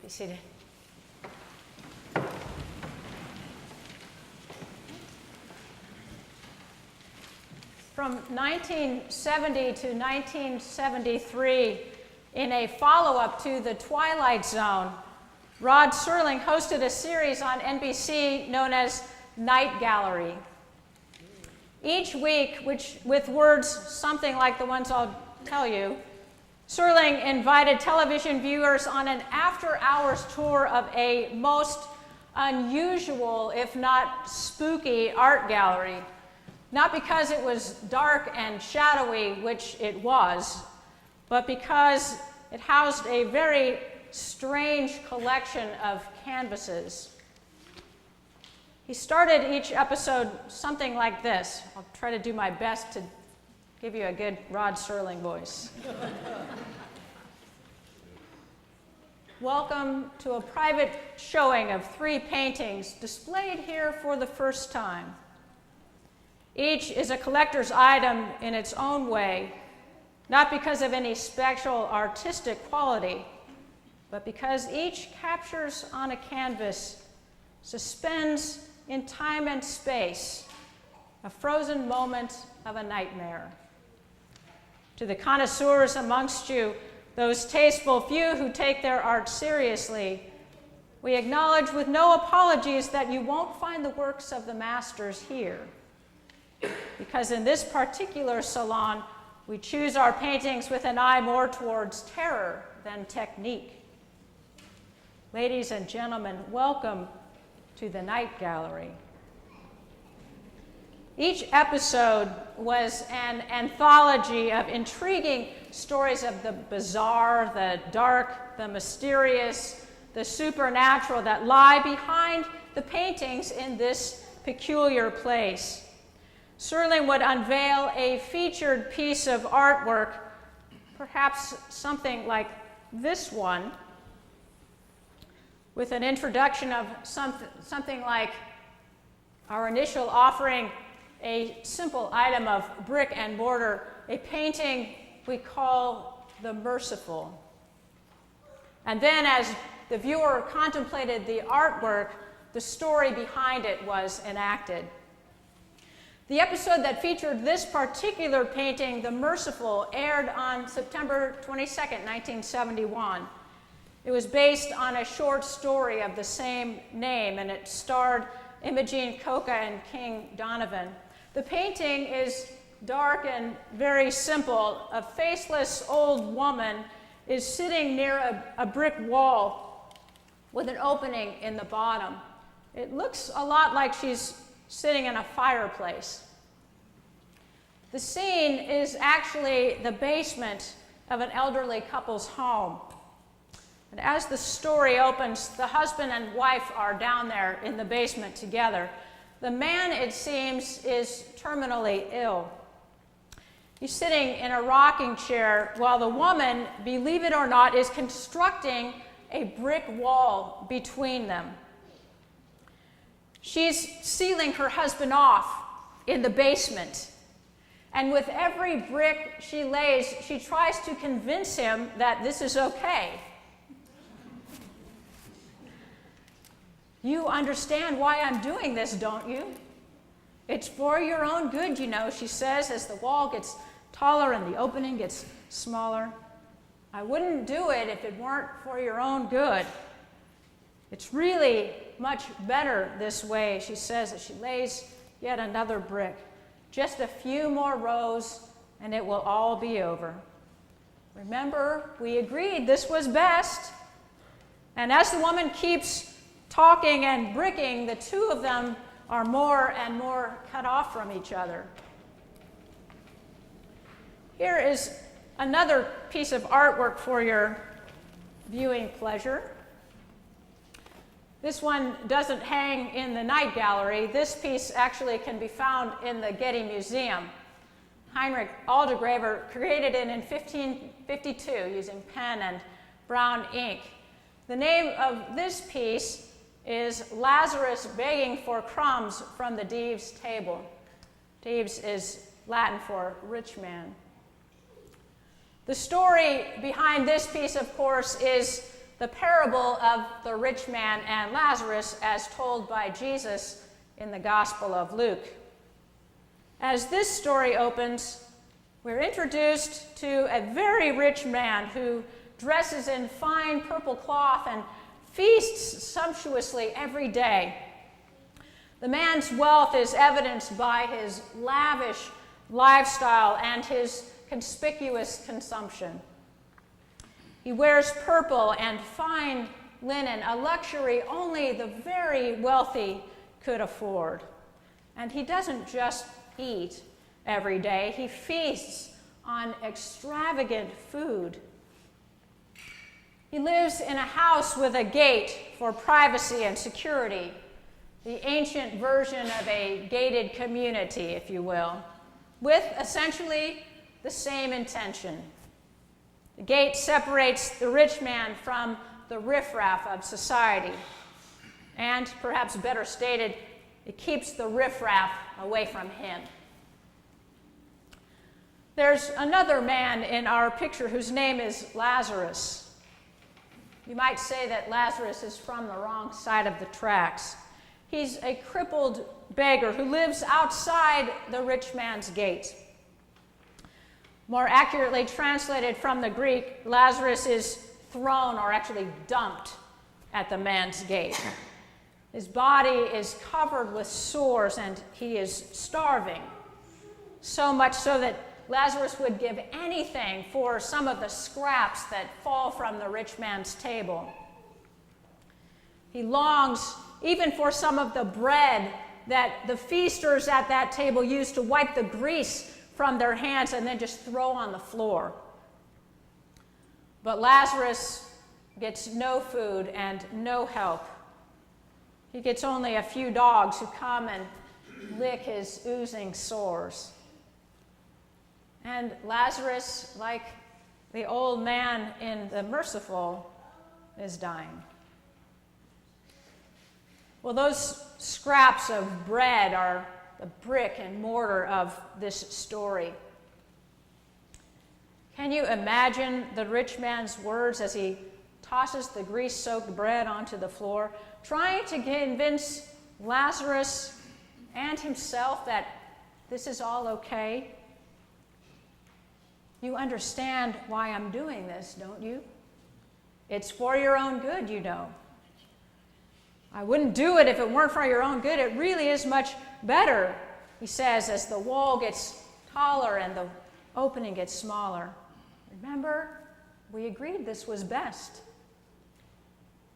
Be seated. From 1970 to 1973, in a follow-up to The Twilight Zone, Rod Serling hosted a series on NBC known as Night Gallery. Each week, with words something like the ones I'll tell you, Serling invited television viewers on an after-hours tour of a most unusual, if not spooky, art gallery. Not because it was dark and shadowy, which it was, but because it housed a very strange collection of canvases. He started each episode something like this. I'll try to do my best to give you a good Rod Serling voice. Welcome to a private showing of 3 paintings displayed here for the first time. Each is a collector's item in its own way, not because of any special artistic quality, but because each captures on a canvas, suspends in time and space, a frozen moment of a nightmare. To the connoisseurs amongst you, those tasteful few who take their art seriously, we acknowledge with no apologies that you won't find the works of the masters here. Because in this particular salon, we choose our paintings with an eye more towards terror than technique. Ladies and gentlemen, welcome to the Night Gallery. Each episode was an anthology of intriguing stories of the bizarre, the dark, the mysterious, the supernatural that lie behind the paintings in this peculiar place. Serling would unveil a featured piece of artwork, perhaps something like this one, with an introduction of something like our initial offering, a simple item of brick and mortar, a painting we call the Merciful. And then as the viewer contemplated the artwork, the story behind it was enacted. The episode that featured this particular painting, The Merciful, aired on September 22nd, 1971. It was based on a short story of the same name, and it starred Imogene Coca and King Donovan. The painting is dark and very simple. A faceless old woman is sitting near a brick wall with an opening in the bottom. It looks a lot like she's sitting in a fireplace. The scene is actually the basement of an elderly couple's home. And as the story opens, the husband and wife are down there in the basement together. The man, it seems, is terminally ill. He's sitting in a rocking chair while the woman, believe it or not, is constructing a brick wall between them. She's sealing her husband off in the basement. And with every brick she lays, she tries to convince him that this is okay. You understand why I'm doing this, don't you? It's for your own good, you know, she says, as the wall gets taller and the opening gets smaller. I wouldn't do it if it weren't for your own good. It's really much better this way, she says as she lays yet another brick. Just a few more rows and it will all be over. Remember, we agreed this was best. And as the woman keeps talking and bricking, the two of them are more and more cut off from each other. Here is another piece of artwork for your viewing pleasure. This one doesn't hang in the Night Gallery. This piece actually can be found in the Getty Museum. Heinrich Aldegraver created it in 1552 using pen and brown ink. The name of this piece is Lazarus Begging for Crumbs from the Dives' Table. Dives is Latin for rich man. The story behind this piece, of course, is the parable of the rich man and Lazarus as told by Jesus in the Gospel of Luke. As this story opens, we're introduced to a very rich man who dresses in fine purple cloth and feasts sumptuously every day. The man's wealth is evidenced by his lavish lifestyle and his conspicuous consumption. He wears purple and fine linen, a luxury only the very wealthy could afford. And he doesn't just eat every day, he feasts on extravagant food. He lives in a house with a gate for privacy and security, the ancient version of a gated community, if you will, with essentially the same intention. The gate separates the rich man from the riffraff of society, and perhaps better stated, it keeps the riffraff away from him. There's another man in our picture whose name is Lazarus. You might say that Lazarus is from the wrong side of the tracks. He's a crippled beggar who lives outside the rich man's gate. More accurately translated from the Greek, Lazarus is thrown or actually dumped at the man's gate. His body is covered with sores and he is starving, so much so that Lazarus would give anything for some of the scraps that fall from the rich man's table. He longs even for some of the bread that the feasters at that table used to wipe the grease from their hands and then just throw on the floor. But Lazarus gets no food and no help. He gets only a few dogs who come and lick his oozing sores. And Lazarus, like the old man in the merciful, is dying. Well, those scraps of bread are the brick and mortar of this story. Can you imagine the rich man's words as he tosses the grease-soaked bread onto the floor, trying to convince Lazarus and himself that this is all okay? You understand why I'm doing this, don't you? It's for your own good, you know. I wouldn't do it if it weren't for your own good. It really is much better, he says, as the wall gets taller and the opening gets smaller. Remember, we agreed this was best.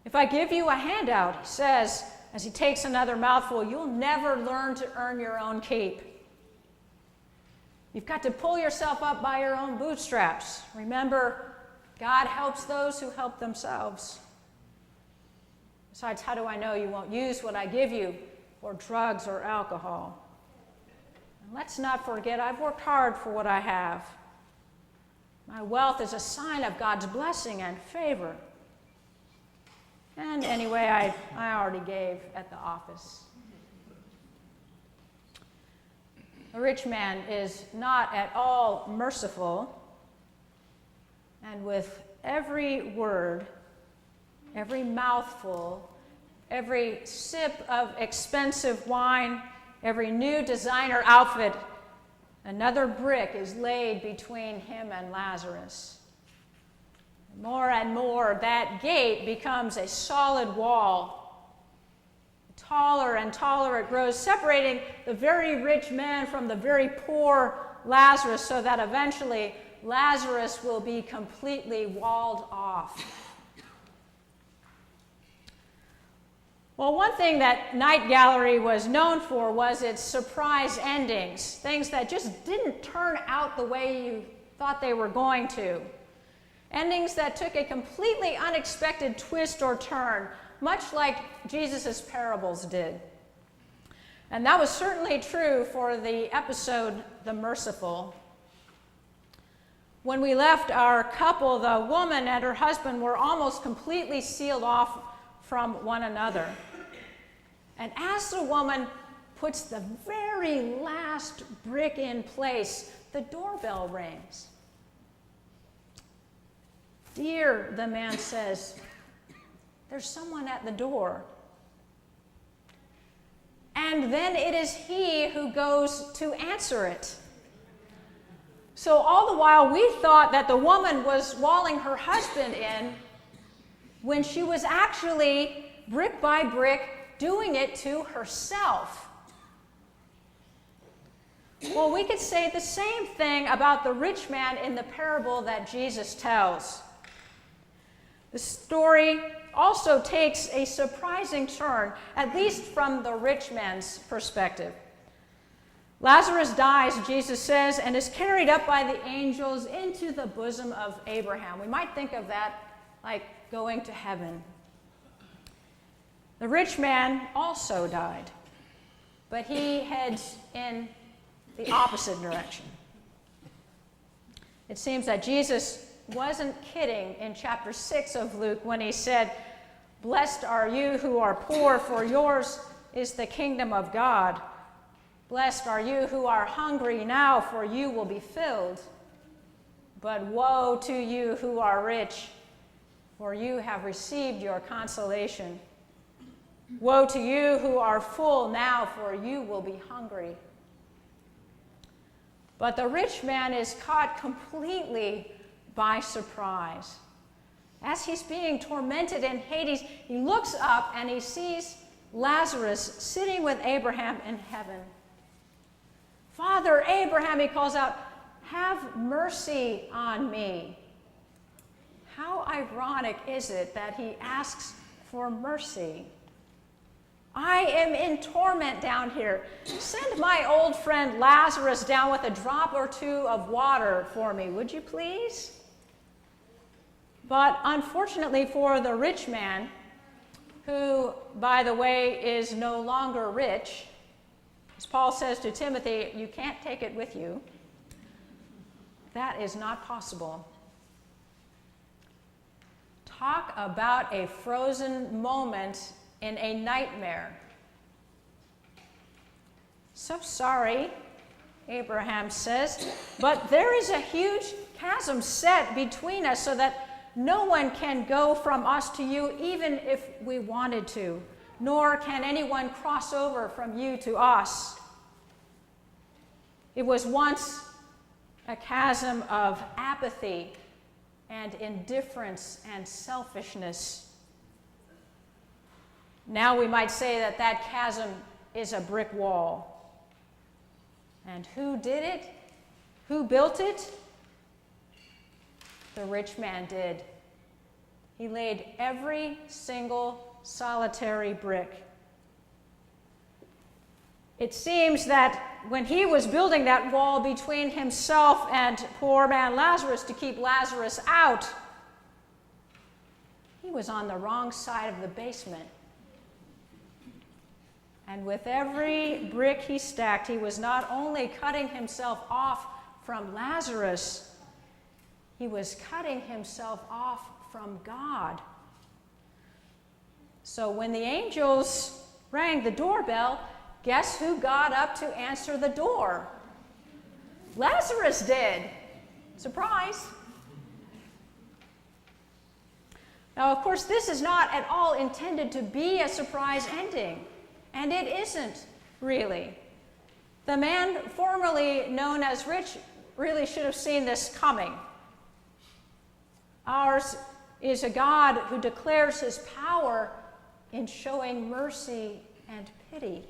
If I give you a handout, he says, as he takes another mouthful, you'll never learn to earn your own keep. You've got to pull yourself up by your own bootstraps. Remember, God helps those who help themselves. Besides, how do I know you won't use what I give you for drugs or alcohol? And let's not forget, I've worked hard for what I have. My wealth is a sign of God's blessing and favor. And anyway, I already gave at the office. A rich man is not at all merciful, and with every word, every mouthful, every sip of expensive wine, every new designer outfit, another brick is laid between him and Lazarus. More and more, that gate becomes a solid wall. Taller and taller it grows, separating the very rich man from the very poor Lazarus, so that eventually Lazarus will be completely walled off. Well, one thing that Night Gallery was known for was its surprise endings, things that just didn't turn out the way you thought they were going to. Endings that took a completely unexpected twist or turn, much like Jesus' parables did. And that was certainly true for the episode, The Merciful. When we left our couple, the woman and her husband were almost completely sealed off from one another. And as the woman puts the very last brick in place, the doorbell rings. "Dear," the man says, there's someone at the door. And then it is he who goes to answer it. So all the while we thought that the woman was walling her husband in when she was actually, brick by brick, doing it to herself. Well, we could say the same thing about the rich man in the parable that Jesus tells. The story also takes a surprising turn, at least from the rich man's perspective. Lazarus dies, Jesus says, and is carried up by the angels into the bosom of Abraham. We might think of that like going to heaven. The rich man also died, but he heads in the opposite direction. It seems that Jesus wasn't kidding in chapter 6 of Luke when he said, "Blessed are you who are poor, for yours is the kingdom of God. Blessed are you who are hungry now, for you will be filled. But woe to you who are rich, for you have received your consolation. Woe to you who are full now, for you will be hungry." But the rich man is caught completely by surprise. As he's being tormented in Hades, he looks up and he sees Lazarus sitting with Abraham in heaven. "Father Abraham," he calls out, "have mercy on me." How ironic is it that he asks for mercy? "I am in torment down here. Send my old friend Lazarus down with a drop or two of water for me, would you please?" But unfortunately for the rich man, who, by the way, is no longer rich, as Paul says to Timothy, you can't take it with you. That is not possible. Talk about a frozen moment in a nightmare. "So sorry," Abraham says, "but there is a huge chasm set between us so that no one can go from us to you even if we wanted to, nor can anyone cross over from you to us. It was once a chasm of apathy and indifference and selfishness. Now we might say that that chasm is a brick wall. And who did it? Who built it? The rich man did. He laid every single solitary brick. It seems that when he was building that wall between himself and poor man Lazarus to keep Lazarus out, he was on the wrong side of the basement. And with every brick he stacked, he was not only cutting himself off from Lazarus, he was cutting himself off from God. So when the angels rang the doorbell, guess who got up to answer the door? Lazarus did. Surprise. Now, of course, this is not at all intended to be a surprise ending, and it isn't really. The man formerly known as rich really should have seen this coming. Ours is a God who declares his power in showing mercy and pity.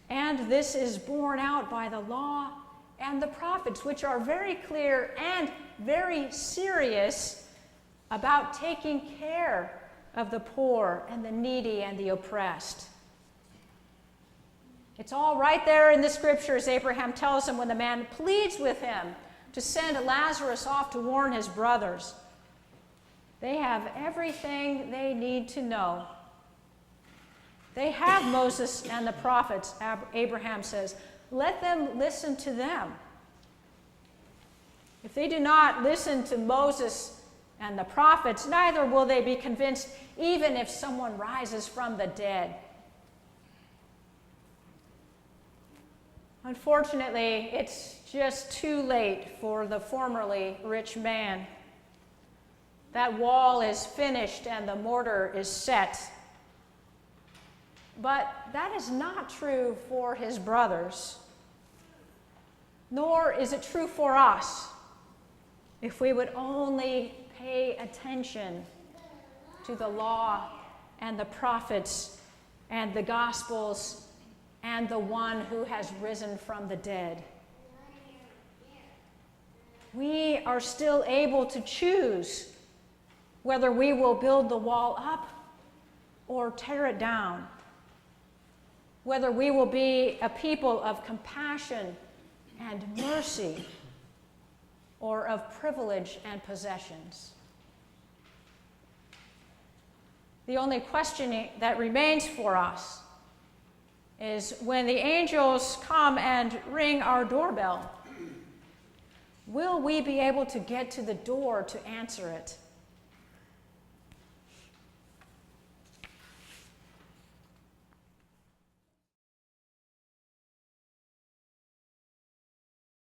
And this is borne out by the law and the prophets, which are very clear and very serious about taking care of the poor and the needy and the oppressed. It's all right there in the scriptures. Abraham tells him when the man pleads with him to send Lazarus off to warn his brothers. They have everything they need to know. They have Moses and the prophets, Abraham says. Let them listen to them. If they do not listen to Moses and the prophets, neither will they be convinced, even if someone rises from the dead. Unfortunately, it's just too late for the formerly rich man. that wall is finished and the mortar is set. But that is not true for his brothers, nor is it true for us if we would only pay attention to the law and the prophets and the Gospels and the one who has risen from the dead. We are still able to choose whether we will build the wall up or tear it down, whether we will be a people of compassion and mercy or of privilege and possessions. The only question that remains for us is when the angels come and ring our doorbell, will we be able to get to the door to answer it?